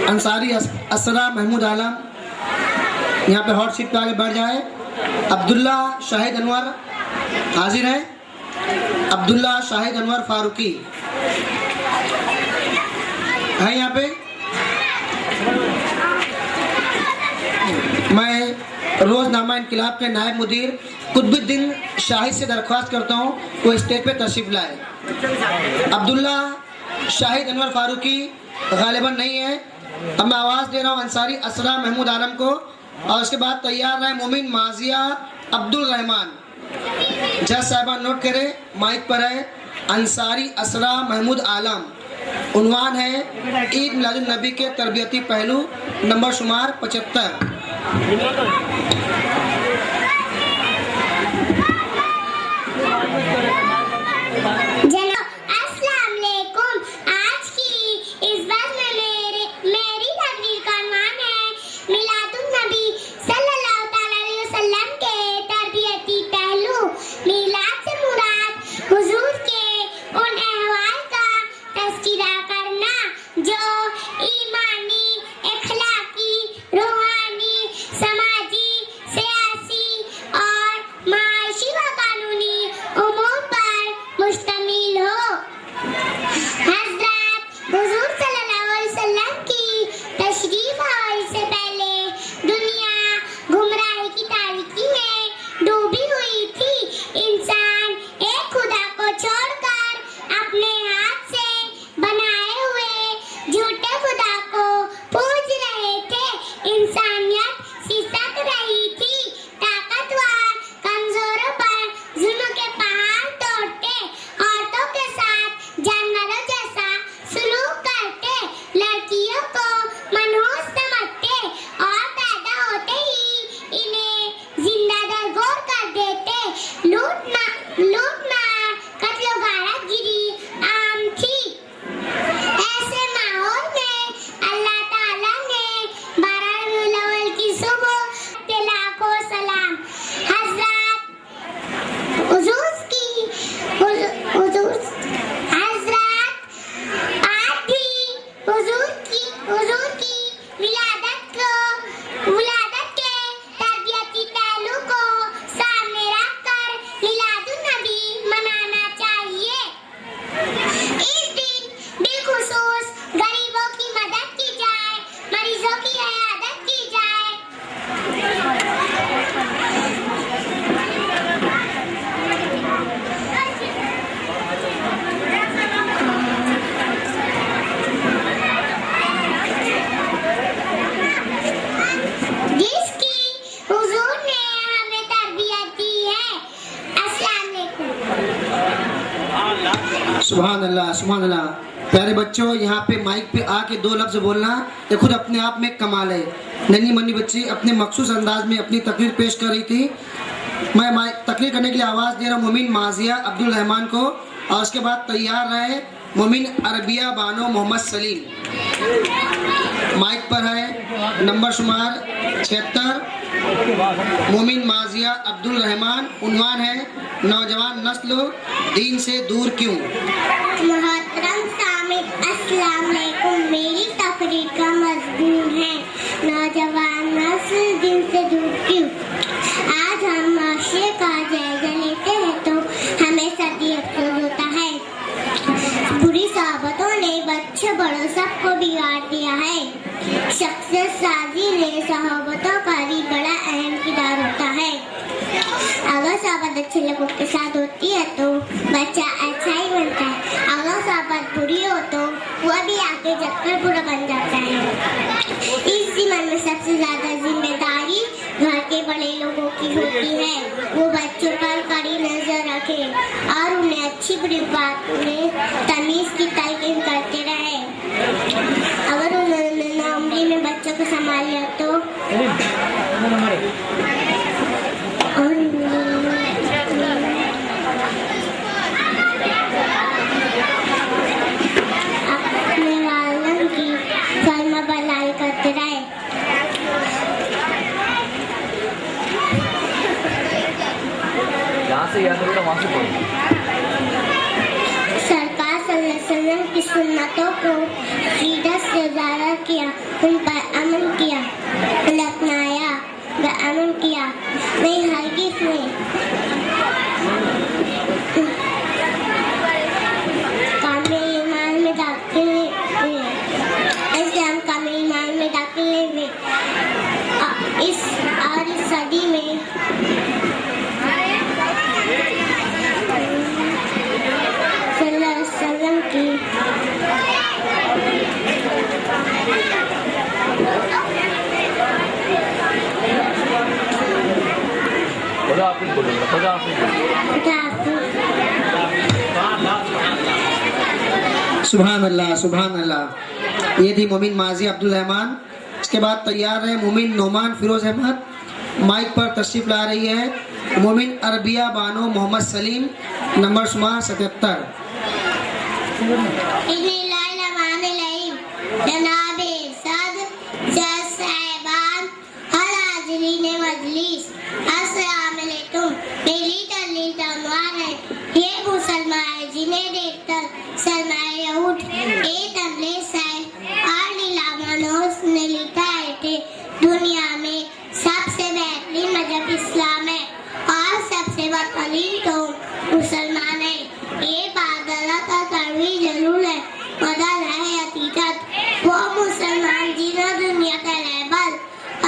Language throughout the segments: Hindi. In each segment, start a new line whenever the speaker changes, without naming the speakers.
अंसारी असरा महमूद आलम यहाँ पे हॉट सीट पे आगे बढ़ जाए। अब्दुल्ला शाहिद अनवर हाजिर है। अब्दुल्ला शाहिद अनवर फारूकी है यहाँ पे। मैं रोजनामा इनकलाब के नायब मुदीर कुतुबुद्दीन शाहिद से दरख्वास्त करता हूँ वो स्टेज पे तशरीफ लाए। अब्दुल्ला शाहिद अनवर फारूकी गालिबन नहीं है। अब मैं आवाज़ दे रहा हूँ अंसारी असरा महमूद आलम को और उसके बाद तैयार रहे मोमिन माजिया अब्दुल रहमान। जज साहिबान नोट करें, माइक पर है अंसारी असरा महमूद आलम। उन्वान है ईद मिलादुन नबी के तरबियती पहलू, नंबर शुमार 75। सुभान अल्लाह सुभान अल्लाह। प्यारे बच्चों, यहाँ पे माइक पे आके 2 लफ्ज़ बोलना ये खुद अपने आप में कमाल है। नन्ही मन्नी बच्ची अपने मखसूस अंदाज में अपनी तकरीर पेश कर रही थी। मैं माइक तकरीर करने के लिए आवाज़ दे रहा हूँ मोमिन माजिया अब्दुल रहमान को और उसके बाद तैयार रहे मोमिन अरबिया बानो मोहम्मद सलीम। माइक पर है नंबर शुमार 76 मोमिन माजिया अब्दुल रहमान। उन्वान है नौजवान नस्ल दीन से दूर क्यों।
मोहतरम सामिद अस्सलाम वालेकुम। मेरी तकरीर का मज़मून है नौजवान नस्ल दीन से दूर क्यों। आज हम माशरे का जायजा लेते हैं तो हमें सदी अफसोस होता है। बुरी साहबतों ने बच्चे बड़ों सबको बिगाड़ दिया है। शख्सियत साजी में साहबतों का भी बड़ा अहम किरदार होता है। अगर साहबत अच्छे लोगों के साथ होती है तो बच्चा अच्छा ही बनता है। अगर साहबत बुरी हो तो वह भी आगे चलकर बुरा बन जाता है। इस जीवन में सबसे ज्यादा जिम्मेदारी घर के बड़े लोगों की होती है। वो बच्चों पर कड़ी नजर रखे और उन्हें अच्छी बुरी बात में तमीज की तालीम करते रहे। अगर उन्होंने नाउमरी में बच्चों को संभाल लिया तो अपने वालों की फर्मा बलाई करते रहे। सरकार सल्लल्लाहु अलैहि वसल्लम की सुन्नतों को शिद्दत से ज़ाहिर किया उन पर अमल किया, उन्हें अपनाया व अमल किया, नहीं हरगिज़ नहीं। कामिल ईमान में दाखिल हुए, इस्लाम कामिल ईमान में दाखिल हुए। इस सदी में सल्लल्लाहु अलैहि वसल्लम की
सुभान अल्लाह, सुभान अल्लाह। ये थी मोमिन माजी अब्दुल रहमान। इसके बाद तैयार है मोमिन नोमान फिरोज अहमद, माइक पर तशरीफ ला रही है मोमिन अरबिया बानो मोहम्मद सलीम, नंबर शुमार 77।
जनाबे सद जज साहिबान हर हाज़रीन मजलिस, अस्सलाम वालेकुम। मेरी तहरीर का उन्वान है ये मुसलमान है जिन्हें देखकर सरमाए उठ एक अमले साए और नीलामानोस ने लिखा है कि दुनिया में सबसे बेहतरीन मजहब इस्लाम है और सबसे बदतरीन तो मुसलमान है। ये बात गलत और कड़वी जरूर है मगर है हकीकत। वो मुसलमान जिन्हें दुनिया का रहबर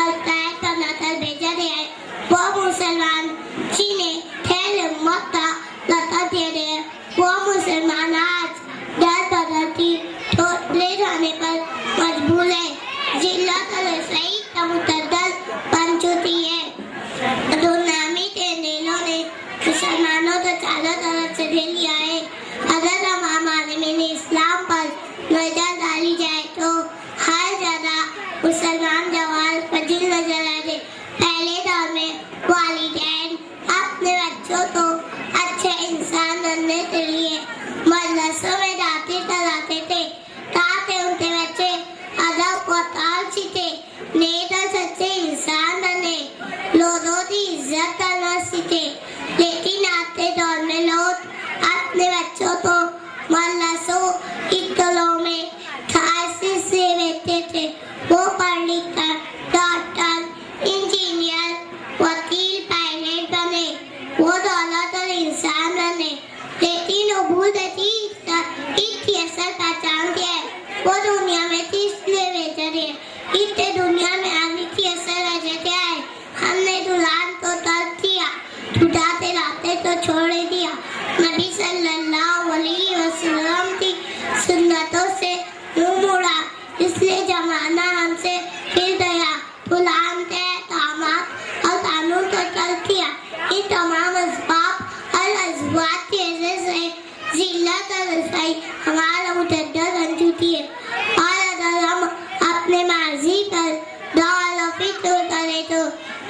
और कैद का नकल भेजा गया है, वो मुसलमान जिन्हें खेल उम्मत का लक़ब दिया गया है, वो मुसलमान आज दर बदलती ले जाने पर मजबूर है। जिल्लत और रसाई का मुतद्दल बन चुकी है। दुनियावी तेंदुलों ने मुसलमानों को चारों तरफ से ले लिया है। अगर हमारे में इस्लाम पर नजर डाली जाए तो हर जगह मुसलमान जवान फजील नजर आते। पहले दौर में वालिदैन अपने बच्चों को अच्छे इंसान बनने के लिए मदरसों में दाखिल कराते थे ताकि उनके बच्चे अदब व ताल सीखे, नेक और सच्चे इंसान बने, लोगों की इज्जत करना सीखे। लेकिन आज के दौर में लोग अपने बच्चों को मदरसों स्कूलों में खासी से भेजते थे। वो पढ़ लिख कर डॉक्टर, इंजीनियर, वकील, पायलट बने, वो दौलत और इंसान बने। लेकिन वो भूल गई इसकी असल पहचान क्या है, वो दुनिया में इसलिए भेजा है। इससे दुनिया में आने की असल वजह क्या है? हमने दुल्हन को तर्क किया, छुटाते रहते तो छोड़ दिया। नबी सल्लल्लाहु अलैहि वसल्लम की सुन्नतों से मुंह मोड़ा, इसलिए जमाना हमसे फिर गया। गुलाम के दामाद और कानून को तर्क किया। इन तमाम असबाब और अज़वाज की वजह से जिल्लत और रसाई हमारा मुतद्दल बन चुकी है। और अगर हम अपने माजी पर गौर और फिक्र करें तो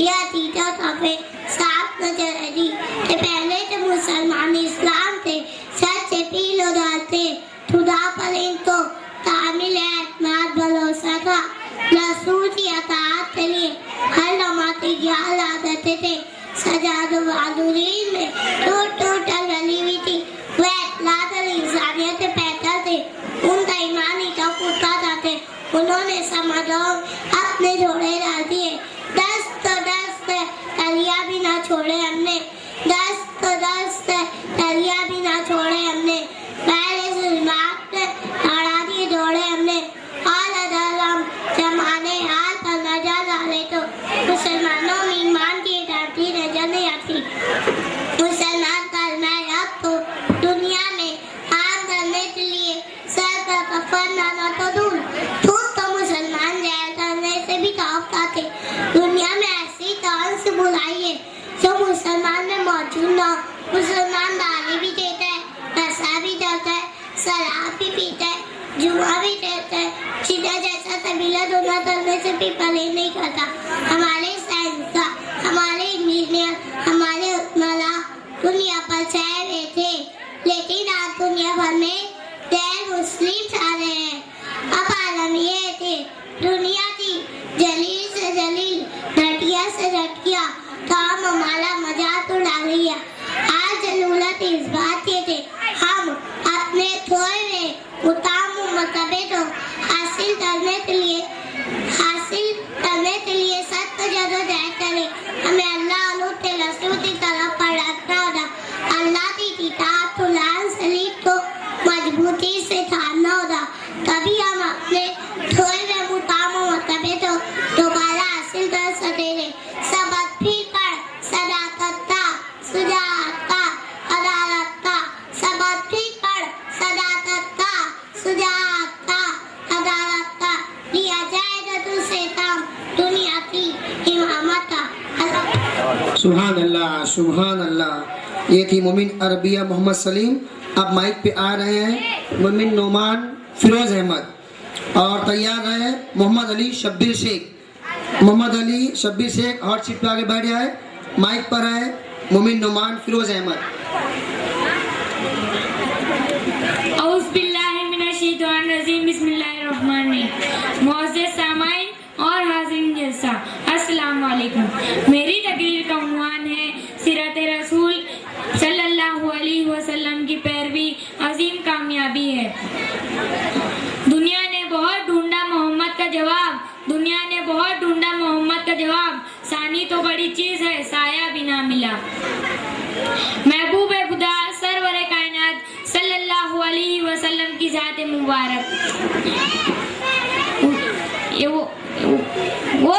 यह हकीकत हमें साफ नजर आएगी कि पहले तो मुसलमान इस्लाम थे, सच्चे पीरोदार थे, खुदा पर इनको कामिल एतमाद भरोसा था। रसूल की अताअत के लिए हर नमाज़ी याद आते थे। सजाद वादुरीन में टूट टूट गली हुई थी। वह इखलास और इंसानियत के पैदा थे। उनका ईमान इतना पुख्ता थे, उन्होंने समझो अपने जोड़े डाल दिए। दस तलिया भी ना छोड़े हमने, 10 तलिया भी ना छोड़े हमने। पहले जुल्मात लड़ा दिए जोड़े हमने। और अगर हम जमाने हाल पर नजर डाले तो मुसलमानों में ईमान की गारंटी नजर नहीं आती। मुसलमान कलमा तो दुनिया में आम करने के लिए सर का कफन लाना तो दूर, खुद तो मुसलमान जाया करने से भी काफता थे। दुनिया में ऐसी कौन सी बुराई है जो मुसलमान में मौजूद ना हो? मुसलमान दारू भी देता है, नशा भी करता है, शराब भी पीता है, जुआ भी खेलता है, सीधा जैसा कबीला दोनों करने से भी परहेज नहीं करता। हमारे साइंसदान, हमारे इंजीनियर, हमारे हुक्मरान दुनिया पर छाए हुए थे, लेकिन आज दुनिया भर में गैर मुस्लिम छा रहे हैं। अब आलम ये थे दुनिया की जलील से जलील, घटिया से घटिया काम हमारा मजाक उड़ा लिया। आज जरूरत इस बात की थी हम अपने थोड़े में मुकाम मर्तबे को हासिल करने के लिए इमामत था।
सुभान अल्लाह, सुभान अल्लाह। ये थी मोमिन अरबिया मोहम्मद सलीम। अब माइक पे आ रहे हैं मोमिन नोमान फिरोज अहमद और तैयार है मोहम्मद अली शब्बीर शेख। मोहम्मद अली शब्बीर शेख हॉट सीट पे आगे बैठ जाए। माइक पर है मोमिन नोमान फिरोज अहमद।
औज़ुबिल्लाहिमिनश्शैतानिर्रजीम, बिस्मिल्लाहिर्रहमानिर्रहीम। मुअज़्ज़ज़ सामाईन और हाज़िरीन जलसा, अस्सलाम वालेकुम। मेरी तकरीर का उन्वान है सीरत रसूल सल्लल्लाहु अलैहि वसल्लम की पैरवी अजीम कामयाबी है। दुनिया ने बहुत ढूंढा मोहम्मद का जवाब, दुनिया ने बहुत ढूंढा मोहम्मद का जवाब, सानी तो बड़ी चीज है साया भी ना मिला। महबूब खुदा सरवरे कायनात सल्लल्लाहु अलैहि वसल्लम की जात मुबारक, ये वो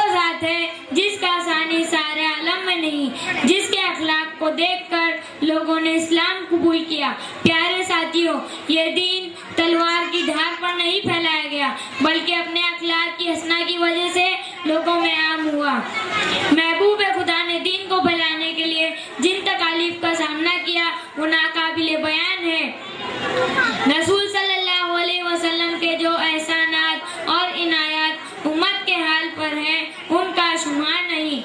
जात है जिसका सानी सारे आलम में नहीं, जिसके अखलाक को देखकर लोगों ने इस्लाम कबूल किया। प्यारे साथियों, ये दीन तलवार की धार पर नहीं फैलाया गया, बल्कि अपने अखलाक की हसना की वजह से लोगों में आम हुआ। महबूब खुदा ने दीन को फैलाने के लिए जिन तकालीफ का सामना किया वो नाकाबिले बयान है। रसूल सल्लल्लाहु अलैहि वसल्लम के जो एहसानात और इनायत उम्मत के हाल पर है उनका शुमार नहीं।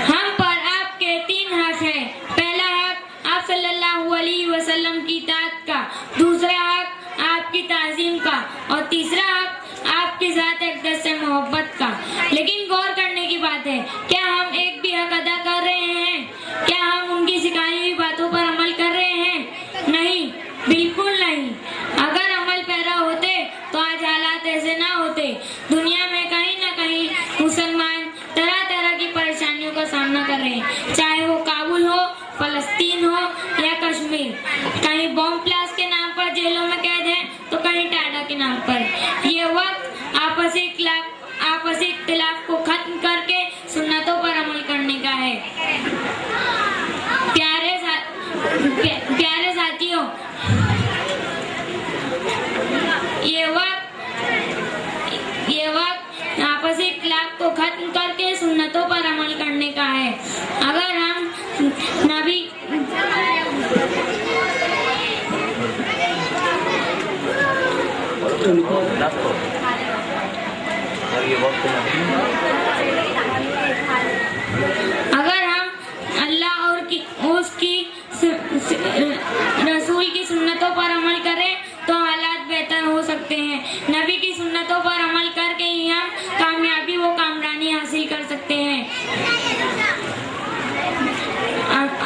हम पर आपके 3 हक है। पहला हक आप सल्लल्लाहु अलैहि वसल्लम की इताअत का, दूसरा हक आपकी ताज़ीम का और तीसरा हक आपकी ज़ात अक़दस से मोहब्बत का। लेकिन गौर करने की बात है, क्या हम एक भी हक अदा कर रहे हैं? क्या हम उनकी सिखाई हुई बातों पर अमल कर रहे हैं? नहीं, बिल्कुल नहीं। अगर अमल पैरा होते तो आज हालात ऐसे ना होते। दुनिया में कहीं ना कहीं मुसलमान तरह तरह की परेशानियों का सामना कर रहे हैं, चाहे वो काबुल हो, फलस्तीन हो या कश्मीर। कहीं बॉम्ब ब्लास्ट के नाम पर जेलों में कैद है तो कहीं टाटा के नाम पर। ये वक्त आपसी इख्तिलाफ को खत्म करके सुन्नतों पर अमल करने का है। प्यारे साथियों, ये वक्त आपसी इख्तिलाफ को खत्म करके सुन्नतों पर अमल करने का है। अगर हम नबी अल्लाह और उसकी रसूल की सुन्नतों पर अमल करें तो हालात बेहतर हो सकते हैं। नबी की सुन्नतों पर अमल करके ही हम कामयाबी व कामरानी हासिल कर सकते हैं।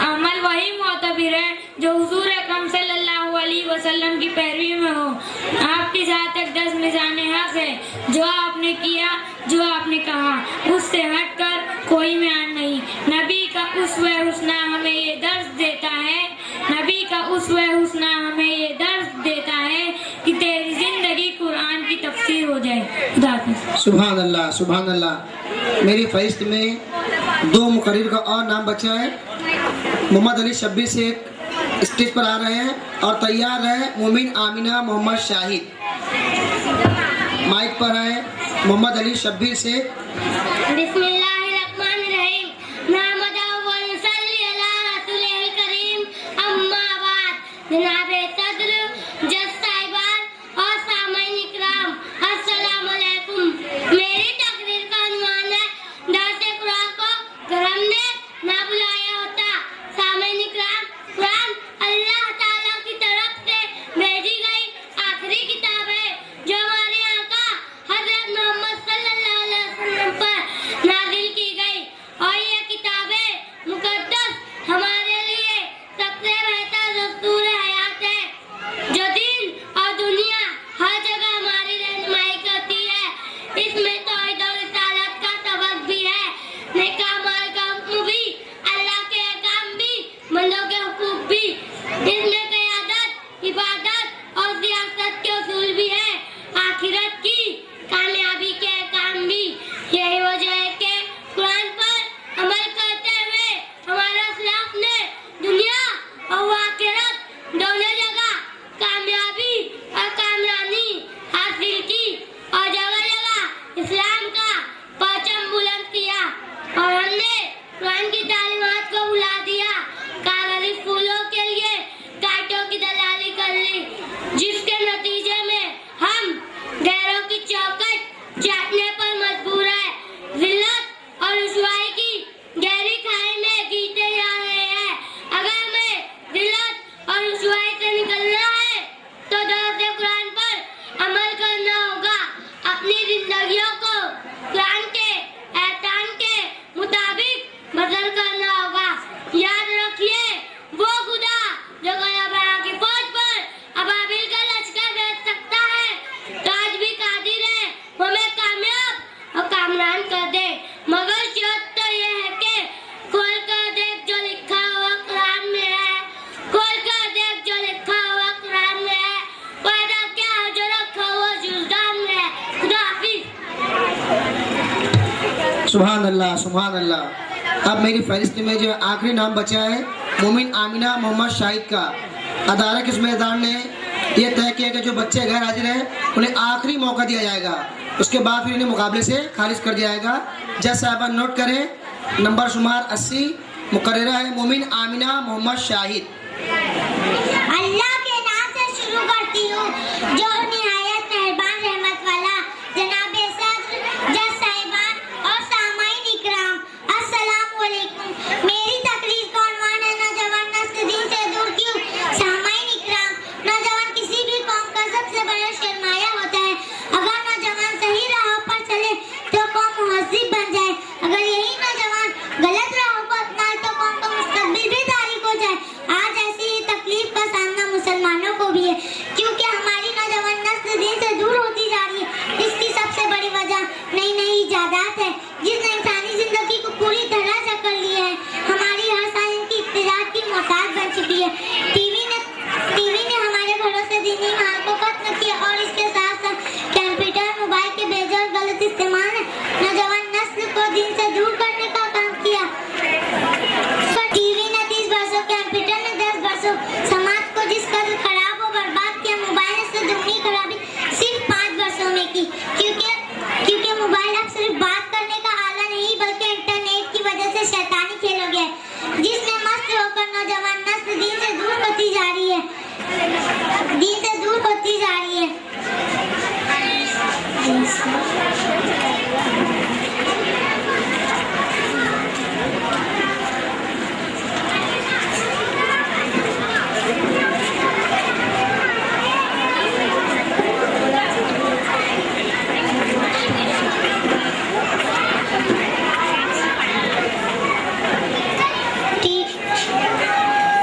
अमल वही मोतबिर है जो हुजूर अकरम सल्लल्लाहु अलैहि वसल्लम की पैरवी में हो। आपकी ज़ात अक़दस मिज़ान हक़ है। जो आपने किया, जो आपने कहा, उससे हटकर कोई म्यान नहीं। नबी का उस्वे हुस्ना हमें ये दर्स देता है, नबी का उस्वे हुस्ना हमें ये दर्स देता है कि तेरी जिंदगी कुरान की तफसीर हो जाए। खुदा हाफ़िज़।
सुभान अल्लाह, सुभान अल्लाह। मेरी फहरिस्त में 2 मुकर्रिर का और नाम बचा है। मोहम्मद अली शब्बीर शेख स्टेज पर आ रहे हैं और तैयार है मोमिन आमिना मोहम्मद शाहिद। माइक पर है मोहम्मद अली शब्बीर शेख।
बिस्मिल्लाहिर्रहमानिर्रहीम। नहमदुहु व नसल्ली अला रसूलिल करीम। अम्मा बाद। जनाबे सदर, जज साहिबान और सामाईन इकराम, अस्सलाम वालेकुम। मेरी तकरीर का उन्वान है दर्स कुरान को गरम ने ना बुलाया होता। सामाईन इकराम, कुरान अल्लाह ताला की तरफ से भेजी गई आखिरी किताब है जो हमारे आका हज़रत मोहम्मद सल्लल्लाहु अलैहि वसल्लम पर नाज़िल की
सुभान अल्लाह, सुभान अल्लाह। अब मेरी फहरिस्त में जो आखिरी नाम बचा है मोमिन आमिना मोहम्मद शाहिद का। अदारा के जिम्मेदार ने यह तय किया कि जो बच्चे गैर हाजिर हैं उन्हें आखिरी मौका दिया जाएगा, उसके बाद फिर इन्हें मुकाबले से खारिज कर दिया जाएगा। जज साहबान नोट करें, नंबर शुमार 80 मुकर्ररा है मोमिन आमिना मोहम्मद शाहिद।
अल्लाह के नाम से शुरू करती हूँ जो निहायत मेहरबान रहमत वाला। जनाब सदर, जज साहिबान और सामाईन इकराम, अस्सलाम वालेकुम। मेरी तकरीर का उन्वान है नौजवान नस्ल दीन से दूर क्यों। सामाईन इकराम, नौजवान किसी भी कौम का सबसे बड़ा सरमाया होता है। अगर नौजवान सही राह पर चले तो कौम मुहज्जिब बन जाए, अगर यही नौजवान गलत राह को अपनाए तो कौम का मुस्तकबिल भी तारीक हो जाए। आज ऐसी ही तकलीफ का सामना मुसलमानों को भी है, क्योंकि हमारी नौजवान नस्ल दीन से दूर होती जा रही है। इसकी सबसे बड़ी वजह नई नई इजादात है जिसने इंसानी जिंदगी को पूरी तरह जकड़ लिया है। हमारी हर साइंस की इत्तेजाज की मोहताज बन चुकी है। टीवी ने हमारे घरों से दीनी माल को खत्म किया और इसके साथ साथ कंप्यूटर, मोबाइल के बेजोड़ गलत इस्तेमाल ने नौजवान नस्ल को दीन से दूर करने का काम किया। टीवी ने 30 वर्षों, कंप्यूटर ने 10 वर्षों समाज को जिस कदर खराब और बर्बाद किया, मोबाइल ने से दुगनी खराबी सिर्फ 5 वर्षों में की। क्योंकि मोबाइल अब सिर्फ बात करने का आला नहीं बल्कि इंटरनेट की वजह से शैतानी खेल हो गया है, जिसमें मस्त होकर नौजवान नस्ल दीन से दूर होती जा रही है, दीन से दूर होती जा रही है।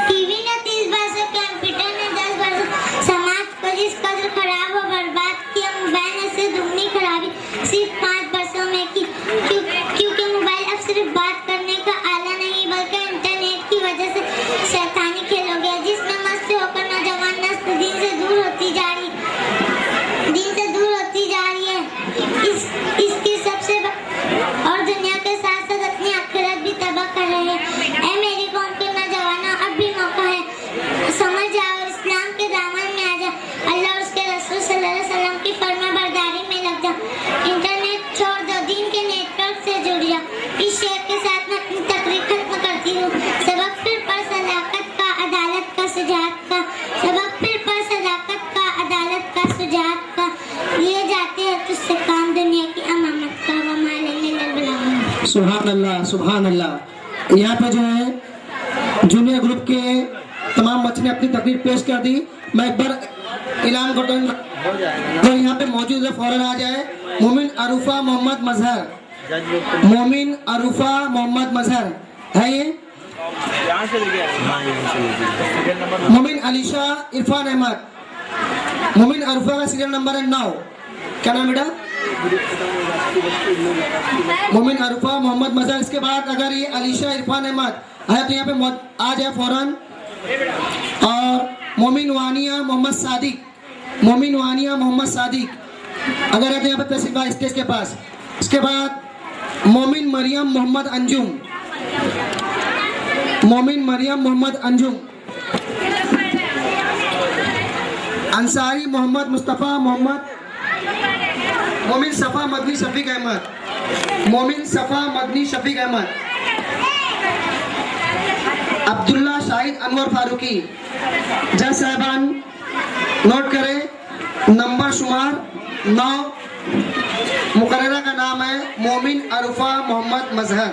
टीवी ने 30 वर्षों, कंप्यूटर ने 10 वर्षों समाज को जिस कदर खराब और बर्बाद किया, मोबाइल ने से दुगनी खराबी सिर्फ 5 वर्षों में की। क्योंकि मोबाइल अब सिर्फ बात करने का आला नहीं बल्कि इंटरनेट की वजह से शैतानी खेल हो गया, जिसमें मस्त होकर नौजवान नस्ल दीन से दूर होती जा रही है। इसकी सबसे और दुनिया के साथ साथ अपनी आखिरत भी तबाह कर रहे हैं। ऐ मेरी कौम के नौजवानों, अब भी मौका है, समझ जाओ, इस्लाम के दामन में आ जाओ, अल्लाह और उसके रसूल सल्लल्लाहु अलैहि वसल्लम की फरमाबरदारी में लग जाओ, इंटरनेट छोड़ दो, दीन के नेटवर्क से जुड़ जाओ। इस शेर के साथ मैं अपनी तकरीर खत्म करती हूँ। सबक फिर पर सदाकत का, अदालत का, सुजात का, सबक फिर पर सदाकत का, अदालत का, सुजात का, लिए जाते हैं तुझसे काम दुनिया की अमानत का।
सुभान अल्लाह, सुभान अल्लाह। यहाँ पे जो है जूनियर ग्रुप के तमाम बच्चे ने अपनी तकरीर पेश कर दी। मैं एक बार ऐलान करता हूँ तो यहाँ पे मौजूद है, फौरन आ जाए। मोमिन अरूफा मोहम्मद मजहर, मोमिन अरूफा मोहम्मद मजहर है ये। मोमिन अलीशा इरफान अहमद, मोमिन अरूफा का सीरियल नंबर है 9। क्या नाम बेटा? मोमिन अरूफा मोहम्मद मजहर। इसके बाद अगर ये अलीशा इरफान अहमद है तो यहाँ पे आ जाए फौरन। और मोमिन वानिया मोहम्मद सादिक, मोमिन वानिया मोहम्मद सादिक अगर है तो यहाँ पे तहसील भाई स्टेज के पास। इसके बाद मोमिन मरियम मोहम्मद अंजुम, मोमिन मरियम मोहम्मद अंजुम। अंसारी मोहम्मद मुस्तफ़ा मोहम्मद, मोमिन सफ़ा मदनी शफीक अहमद, मोमिन सफ़ा मदनी शफीक अहमद। अब्दुल्ला शाहिद अनवर फारूकी। जज साहबान नोट करें, नंबर शुमार 9, मुकर्ररा का नाम है मोमिन अरूफा मोहम्मद मजहर।